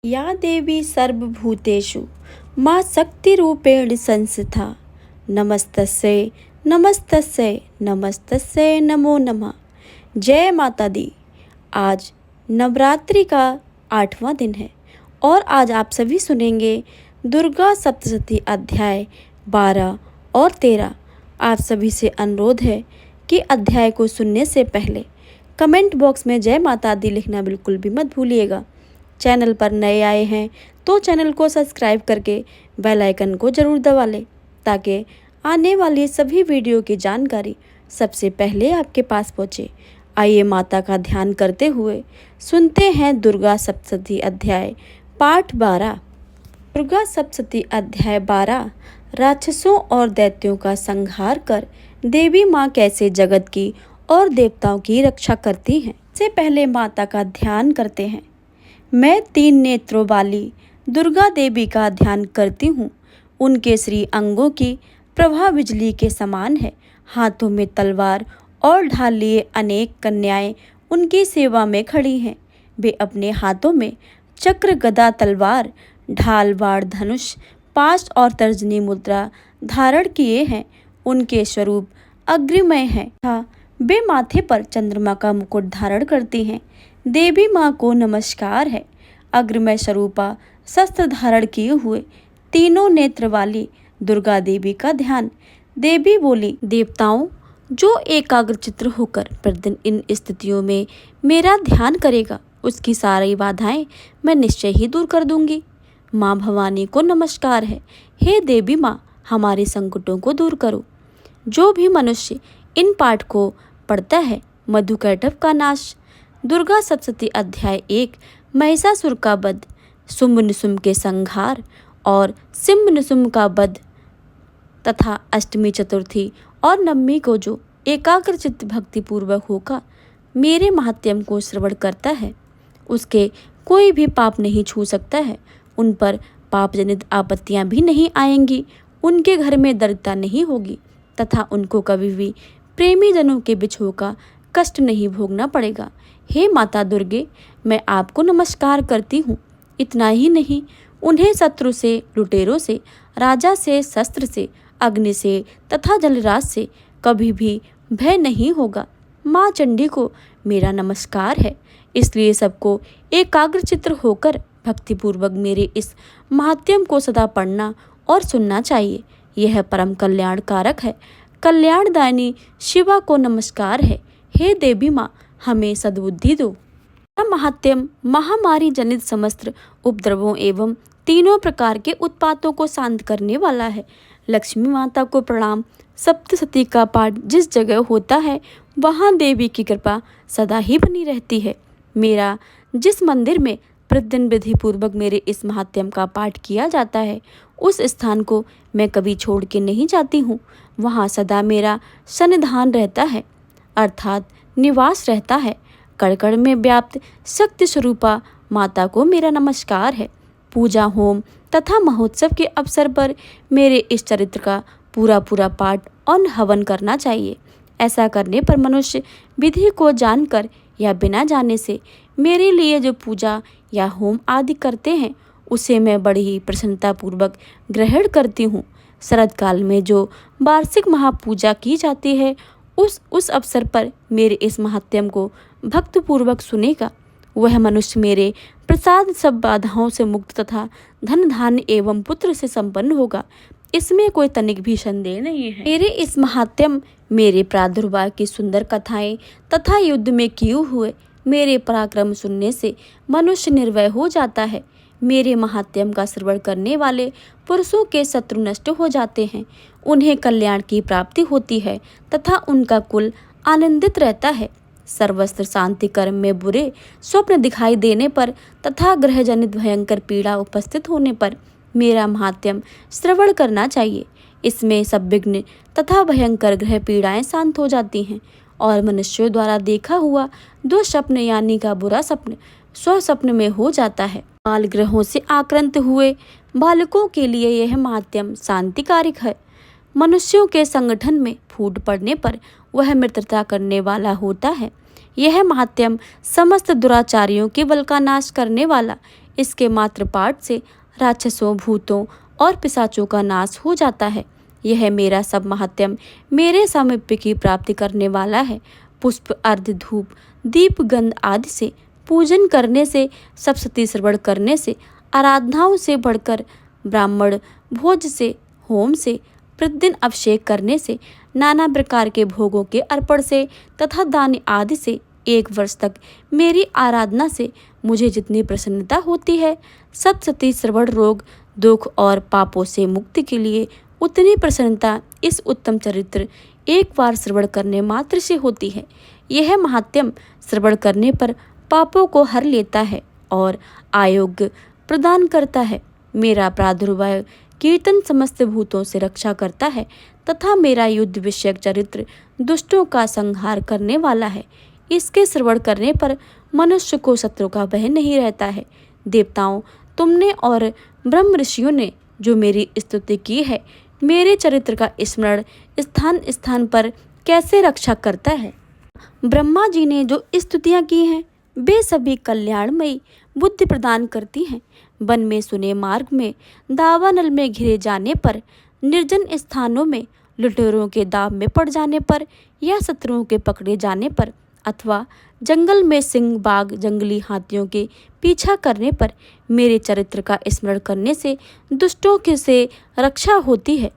या देवी सर्वभूतेषु मां शक्तिरूपेण संस्थिता नमस्तस्यै नमस्तस्यै नमस्तस्यै नमो नमः। जय माता दी। आज नवरात्रि का 8वां दिन है और आज आप सभी सुनेंगे दुर्गा सप्तशती अध्याय 12 और 13। आप सभी से अनुरोध है कि अध्याय को सुनने से पहले कमेंट बॉक्स में जय माता दी लिखना बिल्कुल भी मत भूलिएगा। चैनल पर नए आए हैं तो चैनल को सब्सक्राइब करके बेल आइकन को ज़रूर दबा लें ताकि आने वाली सभी वीडियो की जानकारी सबसे पहले आपके पास पहुँचे। आइए माता का ध्यान करते हुए सुनते हैं दुर्गा सप्तशती अध्याय पाठ 12। दुर्गा सप्तशती अध्याय 12। राक्षसों और दैत्यों का संहार कर देवी माँ कैसे जगत की और देवताओं की रक्षा करती हैं। इससे पहले माता का ध्यान करते हैं। मैं 3 नेत्रों वाली दुर्गा देवी का ध्यान करती हूँ। उनके श्री अंगों की प्रभा बिजली के समान है। हाथों में तलवार और ढाल लिए अनेक कन्याएं उनकी सेवा में खड़ी हैं। वे अपने हाथों में चक्र गदा तलवार ढाल बाण धनुष पाश और तर्जनी मुद्रा धारण किए हैं। उनके स्वरूप अग्निमय है तथा वे माथे पर चंद्रमा का मुकुट धारण करती हैं। देवी माँ को नमस्कार है। अग्रमय स्वरूपा शस्त्र धारण किए हुए तीनों नेत्र वाली दुर्गा देवी का ध्यान। देवी बोली, देवताओं, जो एकाग्रचित्त होकर प्रतिदिन इन स्थितियों में मेरा ध्यान करेगा उसकी सारी बाधाएं मैं निश्चय ही दूर कर दूंगी। माँ भवानी को नमस्कार है। हे देवी माँ, हमारे संकटों को दूर करो। जो भी मनुष्य इन पाठ को पढ़ता है मधुकैटभ का नाश। दुर्गा सप्तशती अध्याय 1। महिषासुर का वध, शुंभ निशुंभ के संहार और सिंह निशुंभ का वध तथा अष्टमी चतुर्थी और नवमी को जो एकाग्रचित्त भक्ति पूर्वक होकर मेरे महात्म्य को श्रवण करता है उसके कोई भी पाप नहीं छू सकता है। उन पर पाप जनित आपत्तियां भी नहीं आएंगी। उनके घर में दरिद्रता नहीं होगी तथा उनको कभी भी प्रेमी जनों के बिछोह का कष्ट नहीं भोगना पड़ेगा। हे माता दुर्गे, मैं आपको नमस्कार करती हूँ। इतना ही नहीं, उन्हें शत्रु से, लुटेरों से, राजा से, शस्त्र से, अग्नि से तथा जलराज से कभी भी भय नहीं होगा। माँ चंडी को मेरा नमस्कार है। इसलिए सबको एकाग्रचित्त होकर भक्तिपूर्वक मेरे इस महात्म्य को सदा पढ़ना और सुनना चाहिए। यह परम कल्याण कारक है। कल्याणदायिनी शिवा को नमस्कार है। हे देवी माँ, हमें सद्बुद्धि दो। महात्म्य महामारी जनित समस्त उपद्रवों एवं तीनों प्रकार के उत्पातों को शांत करने वाला है। लक्ष्मी माता को प्रणाम। सप्तशती का पाठ जिस जगह होता है वहाँ देवी की कृपा सदा ही बनी रहती है। मेरा जिस मंदिर में प्रतिदिन विधि पूर्वक मेरे इस महात्म्य का पाठ किया जाता है उस स्थान को मैं कभी छोड़ के नहीं जाती हूँ। वहाँ सदा मेरा सन्निधान रहता है अर्थात निवास रहता है। कण में व्याप्त शक्ति स्वरूपा माता को मेरा नमस्कार है। पूजा, होम तथा महोत्सव के अवसर पर मेरे इस चरित्र का पूरा पाठ और हवन करना चाहिए। ऐसा करने पर मनुष्य विधि को जानकर या बिना जाने से मेरे लिए जो पूजा या होम आदि करते हैं उसे मैं बड़ी ही प्रसन्नता पूर्वक ग्रहण करती हूँ। शरद काल में जो वार्षिक महापूजा की जाती है उस अवसर पर मेरे इस महात्म्य को भक्तपूर्वक सुनेगा वह मनुष्य मेरे प्रसाद सब बाधाओं से मुक्त तथा धन धान्य एवं पुत्र से संपन्न होगा। इसमें कोई तनिक भी संदेह नहीं है। मेरे इस महात्म्य, मेरे प्रादुर्भाव की सुंदर कथाएं तथा युद्ध में किए हुए मेरे पराक्रम सुनने से मनुष्य निर्भय हो जाता है। मेरे महात्म्य का श्रवण करने वाले पुरुषों के शत्रु नष्ट हो जाते हैं। उन्हें कल्याण की प्राप्ति होती है तथा उनका कुल आनंदित रहता है। सर्वस्त्र शांति कर्म में बुरे स्वप्न दिखाई देने पर तथा ग्रहजनित भयंकर पीड़ा उपस्थित होने पर मेरा महात्म्य श्रवण करना चाहिए। इसमें सब विघ्न तथा भयंकर ग्रह पीड़ाएं शांत हो जाती हैं और मनुष्यों द्वारा देखा हुआ दो स्वप्न यानी का बुरा स्वप्न स्वप्न में हो जाता है। बाल ग्रहों से आक्रांत हुए बालकों के लिए यह महात्म्य शांतिकारक है। मनुष्यों के संगठन में फूट पड़ने पर वह मित्रता करने वाला होता है। यह महात्म्य समस्त दुराचारियों के बल का नाश करने वाला इसके मात्र पाठ से राक्षसों, भूतों और पिशाचों का नाश हो जाता है। यह मेरा सब महात्म्य मेरे सामीप्य की प्राप्ति करने वाला है। पुष्प, अर्घ, धूप, दीप, गंध आदि से पूजन करने से, सप्तशती श्रवण करने से, आराधनाओं से बढ़कर ब्राह्मण भोज से, होम से, प्रतिदिन अभिषेक करने से, नाना प्रकार के भोगों के अर्पण से तथा दान आदि से 1 वर्ष तक मेरी आराधना से मुझे जितनी प्रसन्नता होती है, सप्तशती श्रवण रोग, दुख और पापों से मुक्ति के लिए उतनी प्रसन्नता इस उत्तम चरित्र 1 बार श्रवण करने मात्र से होती है। यह महात्म्य श्रवण करने पर पापों को हर लेता है और आरोग्य प्रदान करता है। मेरा प्रादुर्भाव कीर्तन समस्त भूतों से रक्षा करता है तथा मेरा युद्ध विषयक चरित्र दुष्टों का संहार करने वाला है। इसके श्रवण करने पर मनुष्य को शत्रु का भय नहीं रहता है। देवताओं, तुमने और ब्रह्म ऋषियों ने जो मेरी स्तुति की है, मेरे चरित्र का स्मरण स्थान स्थान पर कैसे रक्षा करता है। ब्रह्मा जी ने जो स्तुतियाँ की हैं वे सभी कल्याणमयी बुद्धि प्रदान करती हैं। वन में, सुने मार्ग में, दावानल में घिरे जाने पर, निर्जन स्थानों में लुटेरों के दाव में पड़ जाने पर या शत्रुओं के पकड़े जाने पर अथवा जंगल में सिंह, बाघ, जंगली हाथियों के पीछा करने पर मेरे चरित्र का स्मरण करने से दुष्टों के से रक्षा होती है।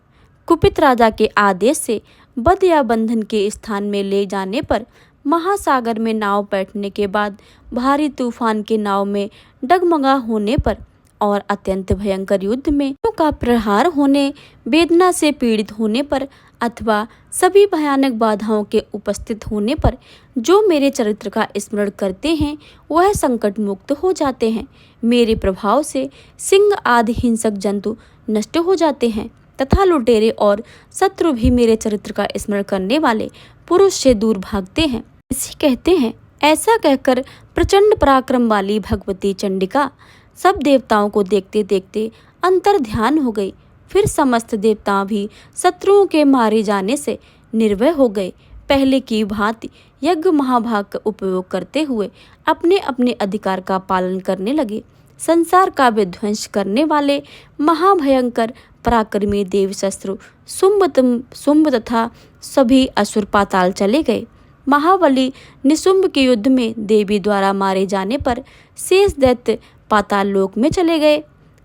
कुपित राजा के आदेश से बद या बंधन के स्थान में ले जाने पर, महासागर में नाव बैठने के बाद भारी तूफान के नाव में डगमगा होने पर और अत्यंत भयंकर युद्ध में का प्रहार होने, वेदना से पीड़ित होने पर अथवा सभी भयानक बाधाओं के उपस्थित होने पर जो मेरे चरित्र का स्मरण करते हैं वह संकट मुक्त हो जाते हैं। मेरे प्रभाव से सिंह आदि हिंसक जंतु नष्ट हो जाते हैं तथा लुटेरे और शत्रु भी मेरे चरित्र का स्मरण करने वाले पुरुष से दूर भागते हैं। इसी कहते हैं। ऐसा कहकर प्रचंड पराक्रम वाली भगवती चंडिका सब देवताओं को देखते देखते अंतर ध्यान हो गई। फिर समस्त देवता भी शत्रुओं के मारे जाने से निर्भय हो गए। पहले की भांति यज्ञ महाभाग का उपयोग करते हुए अपने अपने अधिकार का पालन करने लगे। संसार का विध्वंस करने वाले महाभयंकर पराक्रमी देव शत्रु शुंभ तथा सभी असुर पाताल चले गए। महाबली निशुंभ के युद्ध में देवी द्वारा मारे जाने पर शेष दैत्य पाताल लोक में चले गए।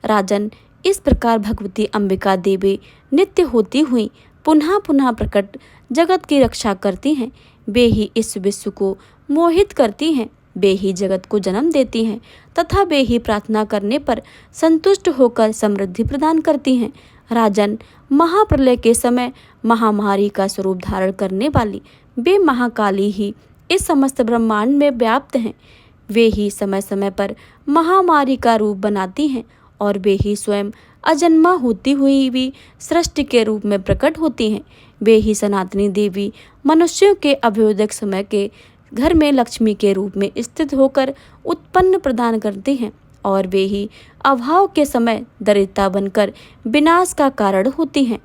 राजन, इस प्रकार भगवती अंबिका देवी नित्य होती हुई पुनः पुनः प्रकट जगत की रक्षा करती हैं। वे ही इस विश्व को मोहित करती हैं, वे ही जगत को जन्म देती हैं तथा वे ही प्रार्थना करने पर संतुष्ट होकर समृद्धि प्रदान करती हैं। राजन, महाप्रलय के समय महामारी का स्वरूप धारण करने वाली वे महाकाली ही इस समस्त ब्रह्मांड में व्याप्त हैं। वे ही समय समय पर महामारी का रूप बनाती हैं और वे ही स्वयं अजन्मा होती हुई भी सृष्टि के रूप में प्रकट होती हैं। वे ही सनातनी देवी मनुष्यों के अभ्युदय समय के घर में लक्ष्मी के रूप में स्थित होकर उत्पन्न प्रदान करती हैं और वे ही अभाव के समय दरिद्रता बनकर विनाश का कारण होती हैं।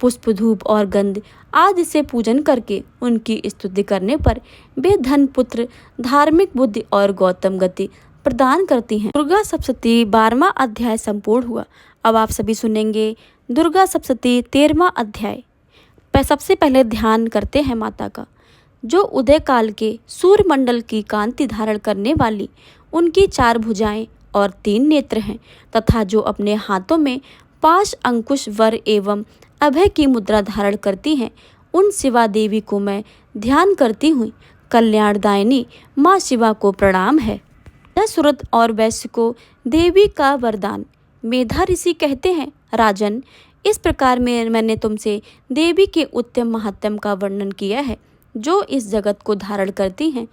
पुष्प, धूप और गंध आदि से पूजन करके उनकी स्तुति करने पर वे धन, पुत्र, धार्मिक बुद्धि और गौतम गति प्रदान करती हैं। दुर्गा सप्तशती 12वां अध्याय संपूर्ण हुआ। अब आप सभी सुनेंगे दुर्गा सप्तशती 13वां अध्याय। सबसे पहले ध्यान करते हैं माता का। जो उदय काल के सूर्य मंडल की कांति धारण करने वाली, उनकी 4 भुजाएं और 3 नेत्र हैं तथा जो अपने हाथों में 5 अंकुश, वर एवं अभय की मुद्रा धारण करती हैं, उन शिवा देवी को मैं ध्यान करती हुई कल्याणदायिनी माँ शिवा को प्रणाम है। सुरत और वैश्य को देवी का वरदान। मेधा ऋषि कहते हैं, राजन, इस प्रकार मैंने तुमसे देवी के उत्तम महात्म्य का वर्णन किया है। जो इस जगत को धारण करती हैं,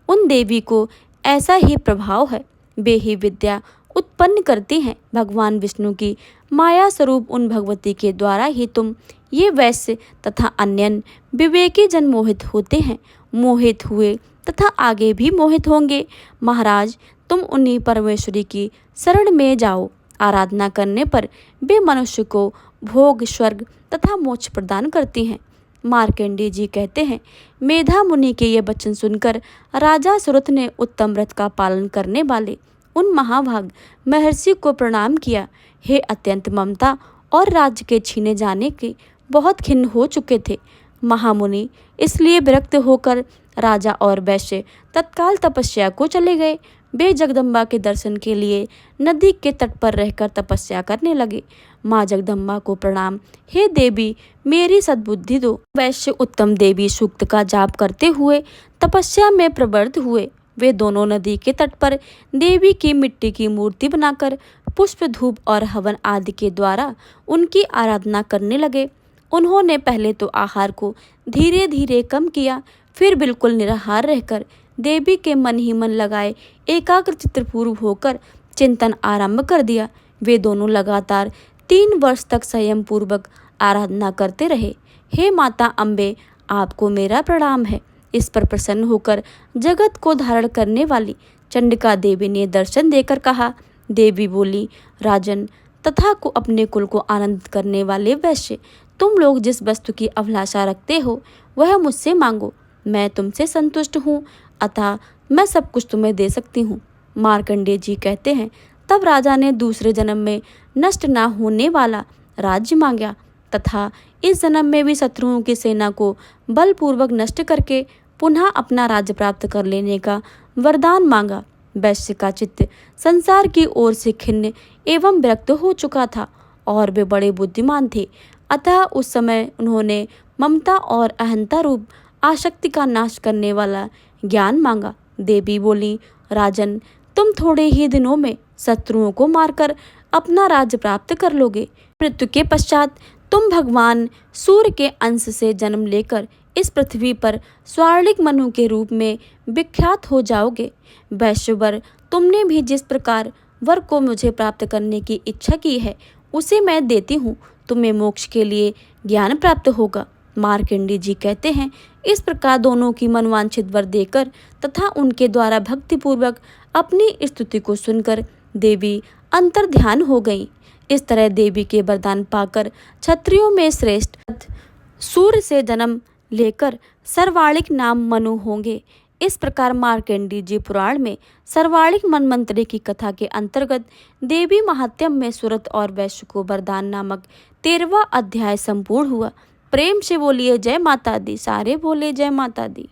उन देवी को ऐसा ही प्रभाव है। वे ही विद्या उत्पन्न करती हैं। भगवान विष्णु की माया स्वरूप उन भगवती के द्वारा ही तुम ये वैश्य तथा अन्य विवेकी जन मोहित होते हैं, मोहित हुए तथा आगे भी मोहित होंगे। महाराज, तुम उन्हीं परमेश्वरी की शरण में जाओ। आराधना करने पर वे मनुष्य को भोग, स्वर्ग तथा मोक्ष प्रदान करती हैं। मार्कंडेय जी कहते हैं, मेधा मुनि के ये वचन सुनकर राजा सुरथ ने उत्तम व्रत का पालन करने वाले उन महाभाग महर्षि को प्रणाम किया। हे अत्यंत ममता और राज्य के छीने जाने के बहुत खिन्न हो चुके थे महामुनि, इसलिए विरक्त होकर राजा और वैश्य तत्काल तपस्या को चले गए। वे जगदम्बा के दर्शन के लिए नदी के तट पर रहकर तपस्या करने लगे। माँ जगदम्बा को प्रणाम। हे देवी, मेरी सद्बुद्धि दो। वैश्य उत्तम देवी सूक्त का जाप करते हुए तपस्या में प्रवृत्त हुए। वे दोनों नदी के तट पर देवी की मिट्टी की मूर्ति बनाकर पुष्प, धूप और हवन आदि के द्वारा उनकी आराधना करने लगे। उन्होंने पहले तो आहार को धीरे धीरे कम किया, फिर बिल्कुल निराहार रहकर देवी के मन ही मन लगाए एकाग्र चित्तपूर्व होकर चिंतन आरंभ कर दिया। वे दोनों लगातार 3 वर्ष तक संयम पूर्वक आराधना करते रहे। हे माता अम्बे, आपको मेरा प्रणाम है। इस पर प्रसन्न होकर जगत को धारण करने वाली चंडिका देवी ने दर्शन देकर कहा। देवी बोली, राजन तथा को अपने कुल को आनंदित करने वाले वैश्य, तुम लोग जिस वस्तु की अभिलाषा रखते हो वह मुझसे मांगो, मैं तुमसे संतुष्ट हूँ, अतः मैं सब कुछ तुम्हें दे सकती हूँ। मार्कंडेय जी कहते हैं, तब राजा ने दूसरे जन्म में नष्ट ना होने वाला राज्य मांगा तथा इस जन्म में भी शत्रुओं की सेना को बलपूर्वक नष्ट करके पुनः अपना राज्य प्राप्त कर लेने का वरदान मांगा। वैश्य का चित्त संसार की ओर से खिन्न एवं विरक्त हो चुका था और वे बड़े बुद्धिमान थे, अतः उस समय उन्होंने ममता और अहंता रूप आसक्ति का नाश करने वाला ज्ञान मांगा। देवी बोली, राजन तुम थोड़े ही दिनों में शत्रुओं को मारकर अपना राज्य प्राप्त कर लोगे। मृत्यु के पश्चात तुम भगवान सूर्य के अंश से जन्म लेकर इस पृथ्वी पर स्वर्णिक मनु के रूप में विख्यात हो जाओगे। वैश्यवर, तुमने भी जिस प्रकार वर को मुझे प्राप्त करने की इच्छा की है उसे मैं देती हूँ, तुम्हें मोक्ष के लिए ज्ञान प्राप्त होगा। मार्कंडेय जी कहते हैं, इस प्रकार दोनों की मनवांछित वर देकर तथा उनके द्वारा भक्तिपूर्वक अपनी स्तुति को सुनकर देवी अंतर ध्यान हो गई। इस तरह देवी के वरदान पाकर क्षत्रियों में श्रेष्ठ सूर्य से जन्म लेकर सर्वाणिक नाम मनु होंगे। इस प्रकार मार्कंडेय जी पुराण में सर्वाणिक मनमंत्री की कथा के अंतर्गत देवी महात्म्य में सुरत और वैश्य को वरदान नामक 13वां अध्याय संपूर्ण हुआ। प्रेम से बोलिए जय माता दी, सारे बोले जय माता दी।